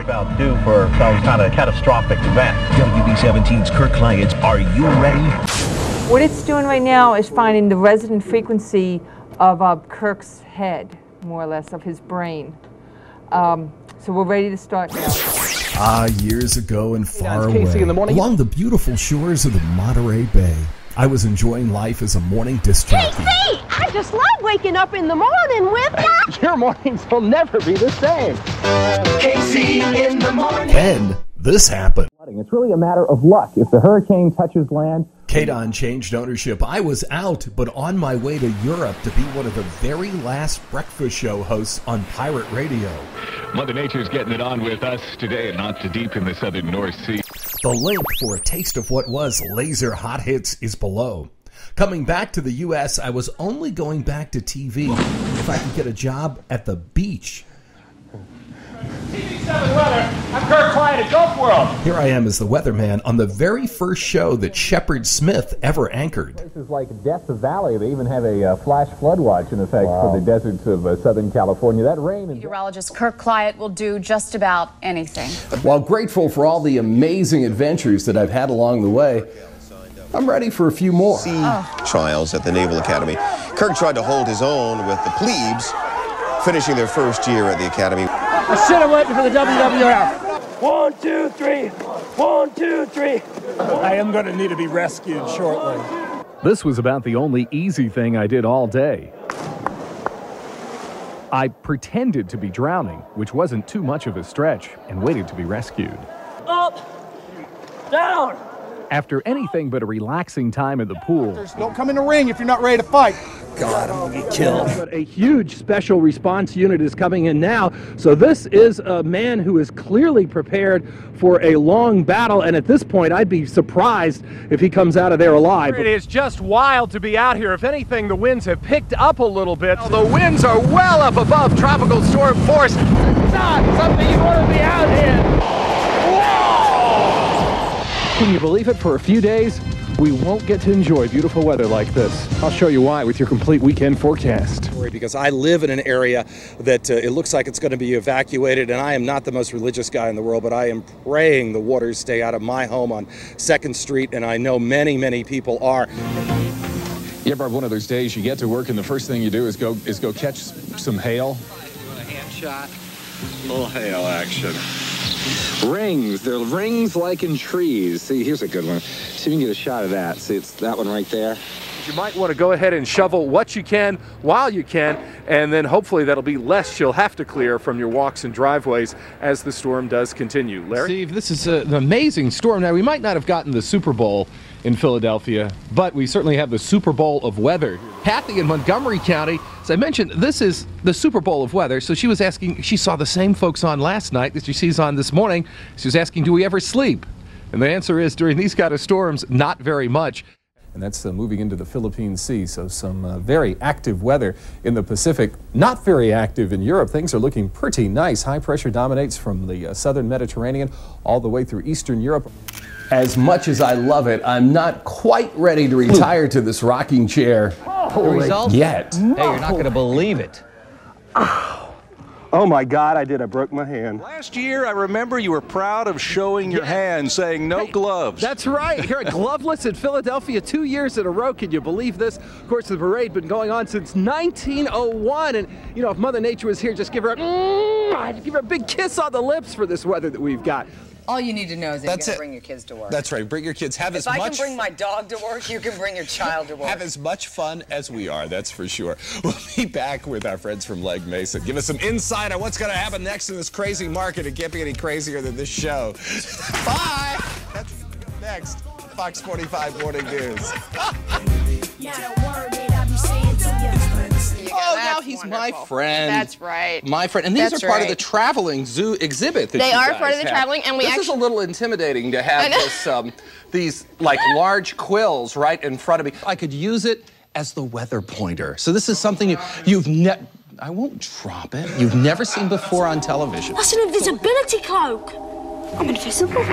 about due for some kind of catastrophic event. WB17's Kirk Clyatt, are you ready? What it's doing right now is finding the resonant frequency of Kirk's head, more or less, of his brain. So we're ready to start now. Years ago and far away, along the beautiful shores of the Monterey Bay, I was enjoying life as a morning disc jockey. Casey, I just love waking up in the morning with you. Your mornings will never be the same. Casey in the morning. Then, this happened. It's really a matter of luck. If the hurricane touches land... KDON changed ownership. I was out, but on my way to Europe to be one of the very last breakfast show hosts on pirate radio. Mother Nature's getting it on with us today, and not too deep in the southern North Sea. The link for a taste of what was Laser Hot Hits is below. Coming back to the U.S., I was only going back to TV if I could get a job at the beach. TV 7 Weather, I'm Kirk Clyatt at Gulf World. Here I am as the weatherman on the very first show that Shepard Smith ever anchored. Places like Death Valley, they even have a flash flood watch in effect for the deserts of Southern California. That rain... Meteorologist Kirk Clyatt will do just about anything. While grateful for all the amazing adventures that I've had along the way, I'm ready for a few more. Trials at the Naval Academy. Kirk tried to hold his own with the plebes, finishing their first year at the Academy. I should have went for the WWF. 1, 2, 3. 1, 2, 3. I am going to need to be rescued shortly. This was about the only easy thing I did all day. I pretended to be drowning, which wasn't too much of a stretch, and waited to be rescued. Up, down. After anything but a relaxing time in the pool... Don't come in the ring if you're not ready to fight. God, I'm going to get killed. But a huge special response unit is coming in now. So this is a man who is clearly prepared for a long battle. And at this point, I'd be surprised if he comes out of there alive. It is just wild to be out here. If anything, the winds have picked up a little bit. The winds are well up above tropical storm force. It's not something you want to be out in. Whoa! Can you believe it? For a few days, we won't get to enjoy beautiful weather like this. I'll show you why with your complete weekend forecast. Because I live in an area that it looks like it's going to be evacuated, and I am not the most religious guy in the world, but I am praying the waters stay out of my home on 2nd Street, and I know many, many people are. You ever have one of those days you get to work and the first thing you do is go catch some hail? A hand shot, a little hail action. Rings, they're rings like in trees. See, here's a good one. See if you can get a shot of that. See, it's that one right there. You might want to go ahead and shovel what you can while you can, and then hopefully that'll be less you'll have to clear from your walks and driveways as the storm does continue. Larry? Steve, this is an amazing storm. Now, we might not have gotten the Super Bowl in Philadelphia, but we certainly have the Super Bowl of weather. Kathy in Montgomery County, as I mentioned, this is the Super Bowl of weather, so she was asking, she saw the same folks on last night that she sees on this morning. She was asking, do we ever sleep? And the answer is, during these kind of storms, not very much. And that's moving into the Philippine Sea, so some very active weather in the Pacific, not very active in Europe. Things are looking pretty nice. High pressure dominates from the southern Mediterranean all the way through Eastern Europe. As much as I love it, I'm not quite ready to retire to this rocking chair yet. Hey, you're not going to believe it. Oh my God, I did. I broke my hand. Last year, I remember you were proud of showing your hand, saying no gloves. That's right. You're gloveless in Philadelphia 2 years in a row. Can you believe this? Of course, the parade's been going on since 1901. And, you know, if Mother Nature was here, just give her a big kiss on the lips for this weather that we've got. All you need to know is that you gotta bring your kids to work. That's right. Bring your kids. Have if I can bring my dog to work, you can bring your child to work. Have as much fun as we are, that's for sure. We'll be back with our friends from Legg Mason. Give us some insight on what's going to happen next in this crazy market. It can't be any crazier than this show. Bye! That's next. Fox 45 Morning News. Oh, now he's my friend. That's right. My friend. And these are part of the traveling zoo exhibit that they you are guys part of the have. traveling, and this is a little intimidating to have this, these like large quills right in front of me. I could use it as the weather pointer. So this is something you've never... I won't drop it. You've never seen before on television. That's an invisibility cloak. I'm invisible.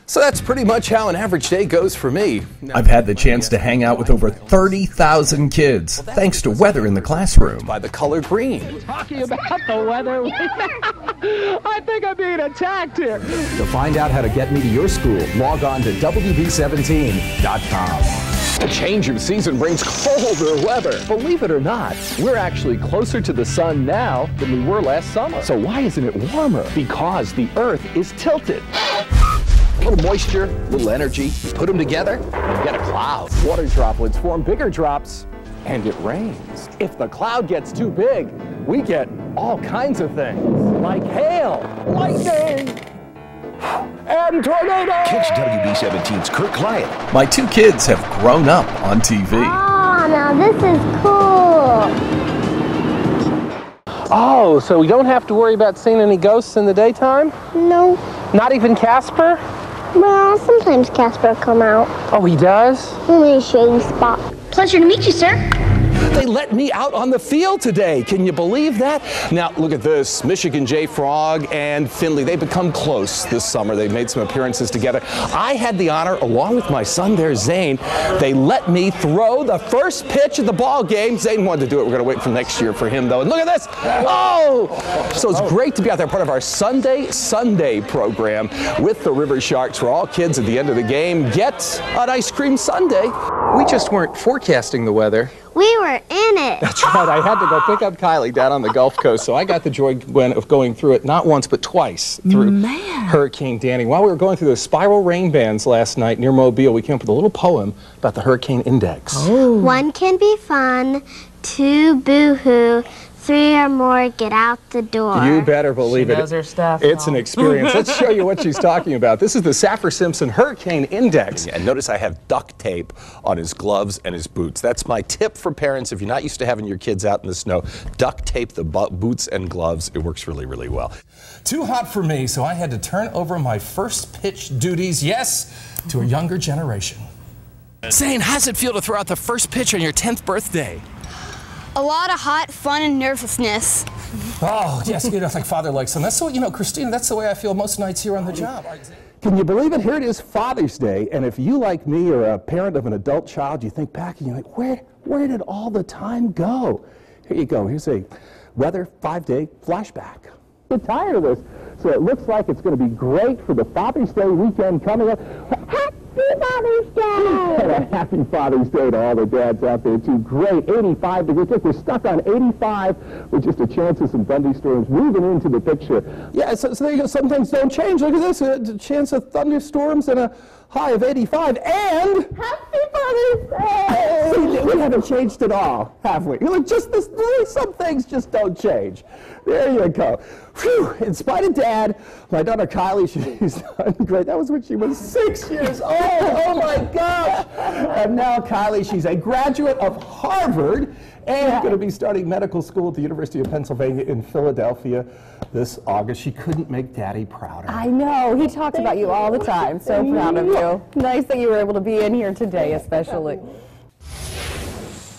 So that's pretty much how an average day goes for me. I've had the chance to hang out with over 30,000 kids, thanks to weather in the classroom. By the color green. Talking about the weather. I think I'm being attacked here. To find out how to get me to your school, log on to WB17.com. A change of season brings colder weather. Believe it or not, we're actually closer to the sun now than we were last summer. So why isn't it warmer? Because the Earth is tilted. A little moisture, a little energy, you put them together, you get a cloud. Water droplets form bigger drops, and it rains. If the cloud gets too big, we get all kinds of things, like hail, lightning, and tornadoes. Catch WB17's Kirk Clyatt. My 2 kids have grown up on TV. Oh, now this is cool. Oh, so we don't have to worry about seeing any ghosts in the daytime? No. Not even Casper? Well, sometimes Casper come out. Oh, he does? Only a shady spot. Pleasure to meet you, sir. They let me out on the field today. Can you believe that? Now, look at this. Michigan J. Frog and Finley, they've become close this summer. They've made some appearances together. I had the honor, along with my son there, Zane, they let me throw the first pitch of the ball game. Zane wanted to do it. We're going to wait for next year for him, though. And look at this. Oh! So it's great to be out there, part of our Sunday program with the River Sharks, where all kids at the end of the game get an ice cream sundae. We just weren't forecasting the weather. We were in it. That's right. I had to go pick up Kylie down on the Gulf Coast, so I got the joy, Gwen, of going through it not once but twice through Hurricane Danny. While we were going through the spiral rain bands last night near Mobile, we came up with a little poem about the hurricane index. Oh. 1 can be fun, 2 boo-hoo, 3 or more get out the door. You better believe it. She knows her stuff. It's an experience. Let's show you what she's talking about. This is the Saffir-Simpson Hurricane Index. And notice I have duct tape on his gloves and his boots. That's my tip for parents. If you're not used to having your kids out in the snow, duct tape the boots and gloves. It works really, really well. Too hot for me, so I had to turn over my first pitch duties, yes, to a younger generation. Zane, how's it feel to throw out the first pitch on your 10th birthday? A lot of hot fun and nervousness. Oh, yes, you know, like father, like son. That's the way, you know, Christina, that's the way I feel most nights here on the job. Can you believe it? Here it is, Father's Day, and if you, like me, are a parent of an adult child, you think back and you're like, where did all the time go? Here you go. Here's a weather 5-day flashback. I'm tired of this, so it looks like it's going to be great for the Father's Day weekend coming up. Happy Father's Day! And a happy Father's Day to all the dads out there, too. Great, 85 degrees. Look, we're stuck on 85 with just a chance of some thunderstorms moving into the picture. Yeah, so there you go. Some things don't change. Look at this, a chance of thunderstorms and a high of 85. And Happy Father's Day! we haven't changed at all, have we? Look, just this, some things just don't change. There you go. Whew. In spite of Dad, my daughter Kylie, she's done great. That was when she was 6 years old. Oh my gosh! And now Kylie, she's a graduate of Harvard and going to be starting medical school at the University of Pennsylvania in Philadelphia this August. She couldn't make Daddy prouder. I know. He talks about you all the time. So proud of you. Nice that you were able to be in here today, especially.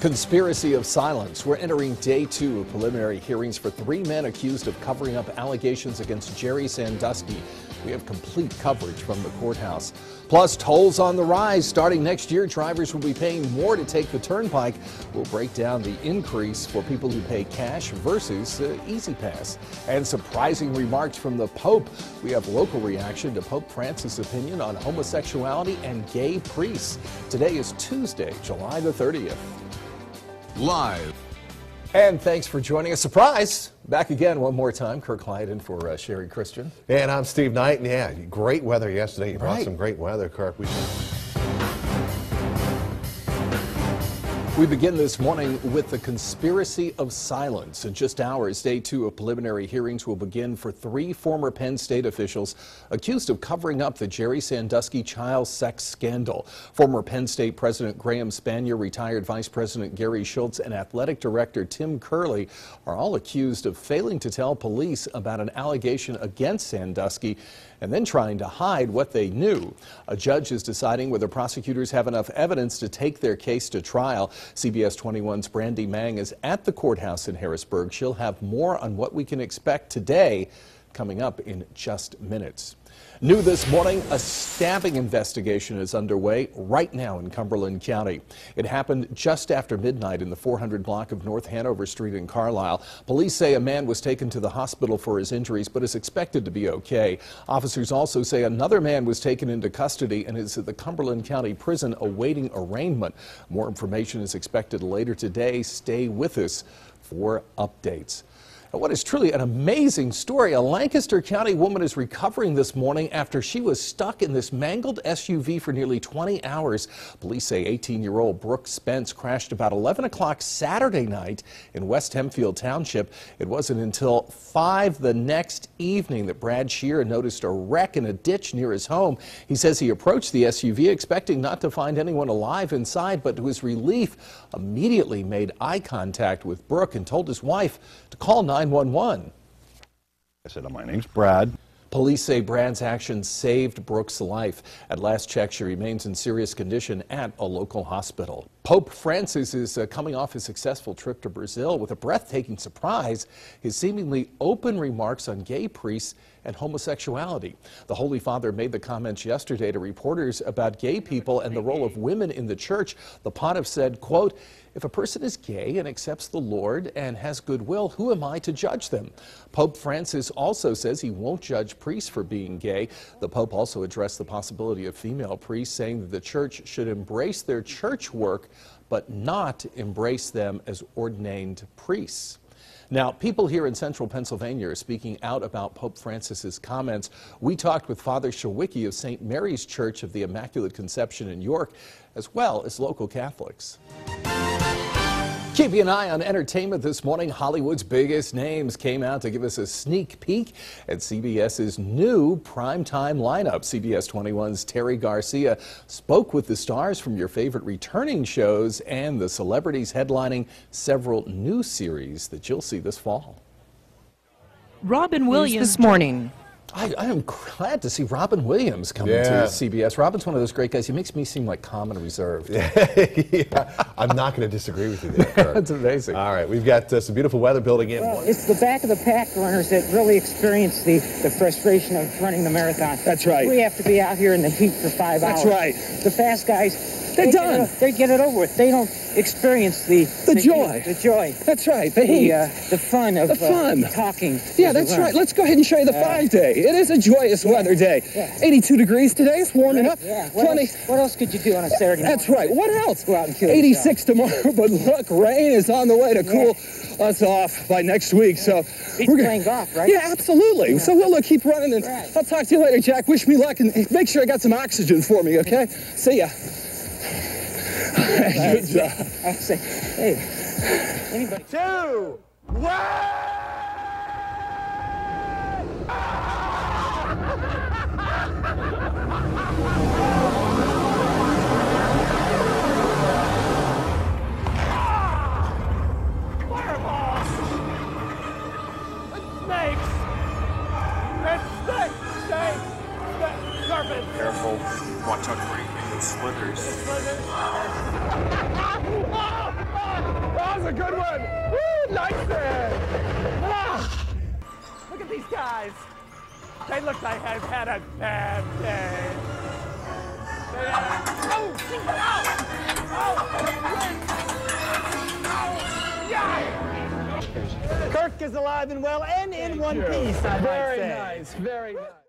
Conspiracy of silence. We're entering day 2 of preliminary hearings for 3 men accused of covering up allegations against Jerry Sandusky. We have complete coverage from the courthouse. Plus, tolls on the rise. Starting next year, drivers will be paying more to take the turnpike. We'll break down the increase for people who pay cash versus Easy Pass. And surprising remarks from the Pope. We have local reaction to Pope Francis' opinion on homosexuality and gay priests. Today is Tuesday, July the 30th. Live. And thanks for joining us. Surprise! Back again one more time. Kirk Clyatt in for Sherry Christian. And I'm Steve Knight. And yeah, great weather yesterday. You brought Right. some great weather, Kirk. We begin this morning with the conspiracy of silence. In just hours, day 2 of preliminary hearings will begin for 3 former Penn State officials accused of covering up the Jerry Sandusky child sex scandal. Former Penn State President Graham Spanier, retired Vice President Gary Schultz, and Athletic Director Tim Curley are all accused of failing to tell police about an allegation against Sandusky and then trying to hide what they knew. A judge is deciding whether prosecutors have enough evidence to take their case to trial. CBS 21's Brandy Mang is at the courthouse in Harrisburg. She'll have more on what we can expect today coming up in just minutes. New this morning, a stabbing investigation is underway right now in Cumberland County. It happened just after midnight in the 400 block of North Hanover Street in Carlisle. Police say a man was taken to the hospital for his injuries but is expected to be okay. Officers also say another man was taken into custody and is at the Cumberland County Prison awaiting arraignment. More information is expected later today. Stay with us for updates. What is truly an amazing story. A Lancaster County woman is recovering this morning after she was stuck in this mangled SUV for nearly 20 hours. Police say 18-year-old Brooke Spence crashed about 11 o'clock Saturday night in West Hempfield Township. It wasn't until 5 the next evening that Brad Shear noticed a wreck in a ditch near his home. He says he approached the SUV expecting not to find anyone alive inside, but to his relief, immediately made eye contact with Brooke and told his wife to call 911. I said, my name's Brad. Police say Brad's actions saved Brooke's life. At last check, she remains in serious condition at a local hospital. Pope Francis is coming off his successful trip to Brazil with a breathtaking surprise, his seemingly open remarks on gay priests and homosexuality. The Holy Father made the comments yesterday to reporters about gay people and the role of women in the church. The pontiff said, quote, "If a person is gay and accepts the Lord and has goodwill, who am I to judge them?" Pope Francis also says he won't judge priests for being gay. The Pope also addressed the possibility of female priests, saying that the church should embrace their church work, but not embrace them as ordained priests. Now, people here in central Pennsylvania are speaking out about Pope Francis's comments. We talked with Father Shawicki of St. Mary's Church of the Immaculate Conception in York, as well as local Catholics. Keeping an eye on entertainment this morning, Hollywood's biggest names came out to give us a sneak peek at CBS's new primetime lineup. CBS 21's Terry Garcia spoke with the stars from your favorite returning shows and the celebrities headlining several new series that you'll see this fall. Robin Williams this morning. I am glad to see Robin Williams coming to CBS. Robin's one of those great guys. He makes me seem like calm and reserved. Yeah, I'm not going to disagree with you there, Kirk. That's amazing. All right, we've got some beautiful weather building in. Well, it's the back of the pack runners that really experience the frustration of running the marathon. That's right. We have to be out here in the heat for 5 hours. That's right. The fast guys, they're done. They get it over with. They don't experience the joy. The joy. That's right. The heat. The fun of talking. Yeah, that's right. Let's go ahead and show you the 5-day. It is a joyous weather day. Yeah. 82 degrees today. It's warming up. Yeah. Plenty. What else could you do on a Saturday morning? That's right. What else? Go out and kill 86 tomorrow. But look, rain is on the way to cool us off by next week. So we're playing golf, right? Yeah, absolutely. Yeah. So we'll keep running, and I'll talk to you later, Jack. Wish me luck, and make sure I got some oxygen for me, okay? See ya. Good job. I'll say, hey, anybody? 2, 1! Fireballs! Snakes! Serpents! Careful. Watch out for any slithers. That was a good one! Woo! Nice there! Look at these guys. They look like they've had a bad day. Kirk is alive and well and in one piece, I might say. Very nice, very nice.